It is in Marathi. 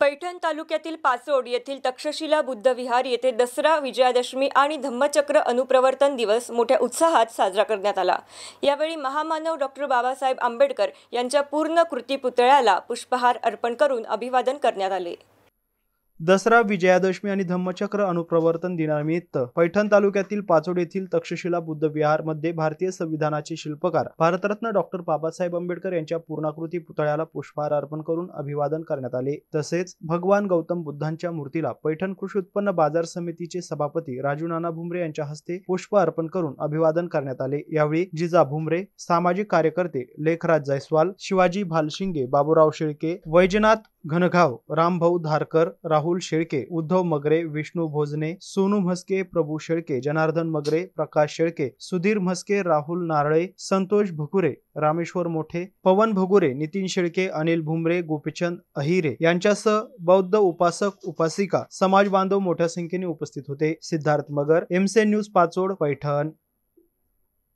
पैठण तालुक्यातील पाचोड येथील तक्षशिला बुद्ध विहार येथे दसरा, विजयादशमी आणि धम्मचक्र अनुप्रवर्तन दिवस मोठ्या उत्साहात साजरा करण्यात आला। यावेळी महामानव डॉ. बाबासाहेब आंबेडकर यांच्या पूर्ण कृती पुतळ्याला पुष्पहार अर्पण करून अभिवादन करण्यात आले। दसरा, विजयादशमी आणि धम्मचक्र अनुप्रवर्तन दिनानिमित्त पैठण तालुक्यातील पाचोड येथील तक्षशिला बुद्ध विहार मध्ये भारतीय संविधानाचे शिल्पकार भारतरत्न डॉ. बाबासाहेब आंबेडकर यांच्या पूर्णाकृती पुतळ्याला पुष्पहार अर्पण करून अभिवादन करण्यात आले। तसेच भगवान गौतम बुद्धांच्या मूर्तीला पैठण कृषी उत्पन्न बाजार समितीचे सभापती राजू नाना भुमरे यांच्या हस्ते पुष्प अर्पण करून अभिवादन करण्यात आले। यावेळी जिजा भुमरे, सामाजिक कार्यकर्ते लेखराज जयस्वाल, शिवाजी भालशिंगे, बाबूराव शेळके, वैजनाथ घनघाव, रामभाऊ धारकर, राहुल शेळके, उद्धव मगरे, विष्णू भोजने, सोनू म्हस्के, प्रभू शेळके, जनार्दन मगरे, प्रकाश शेळके, सुधीर म्हस्के, राहुल नारळे, संतोष भकुरे, रामेश्वर मोठे, पवन भगुरे, नितीन शेळके, अनिल भुमरे, गोपीचंद अहिरे यांच्यासह बौद्ध उपासक उपासिका, समाज बांधव मोठ्या संख्येने उपस्थित होते। सिद्धार्थ मगर, एमसे न्यूज पाचोड, पैठण।